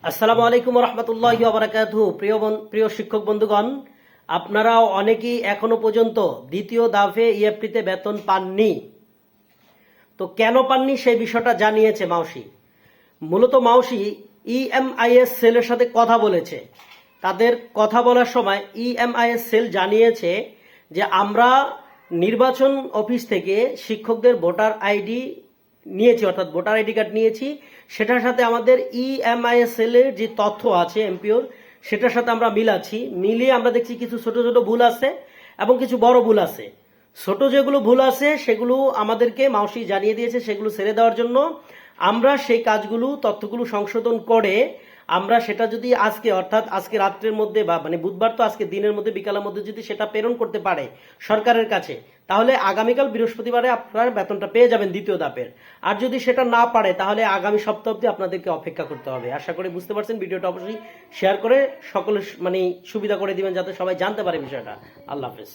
আসসালামু আলাইকুম রহমতুল্লাহি ওয়া বারাকাতুহু। প্রিয় শিক্ষক বন্ধুগণ, আপনারা অনেকেই এখনো পর্যন্ত দ্বিতীয় ধাপে ইএফটিতে বেতন পাননি। তো কেন পাননি সেই বিষয়টা জানিয়েছে মাউসি। মূলত মাউসি ইএমআইএস সেলের সাথে কথা বলেছে। তাদের কথা বলার সময় ইএমআইএস সেল জানিয়েছে যে আমরা নির্বাচন অফিস থেকে শিক্ষকদের ভোটার আইডি নিয়েছি, অর্থাৎ ভোটার আইডি কার্ড নিয়েছি। সেটার সাথে আমাদের ইএমআইএস সেলের যে তথ্য আছে এমপিওর, সেটার সাথে আমরা মিলাচ্ছি। মিলিয়ে আমরা দেখছি কিছু ছোট ছোট ভুল আছে এবং কিছু বড় ভুল আছে। ছোট যেগুলো ভুল আছে সেগুলো আমাদেরকে মাউসি জানিয়ে দিয়েছে, সেগুলো ছেড়ে দেওয়ার জন্য আমরা সেই কাজগুলো তথ্যগুলো সংশোধন করে আমরা সেটা যদি আজকে, অর্থাৎ আজকে রাত্রের মধ্যে বা বুধবার, তো আজকে দিনের মধ্যে বিকালের মধ্যে যদি সেটা প্রেরণ করতে পারে সরকারের কাছে, তাহলে আগামীকাল বৃহস্পতিবারে আপনার বেতনটা পেয়ে যাবেন দ্বিতীয় ধাপের। আর যদি সেটা না পারে তাহলে আগামী সপ্তাহ অবধি আপনাদেরকে অপেক্ষা করতে হবে। আশা করি বুঝতে পারছেন। ভিডিওটা অবশ্যই শেয়ার করে সকলের সুবিধা করে দিবেন যাতে সবাই জানতে পারে বিষয়টা। আল্লাহ হাফেজ।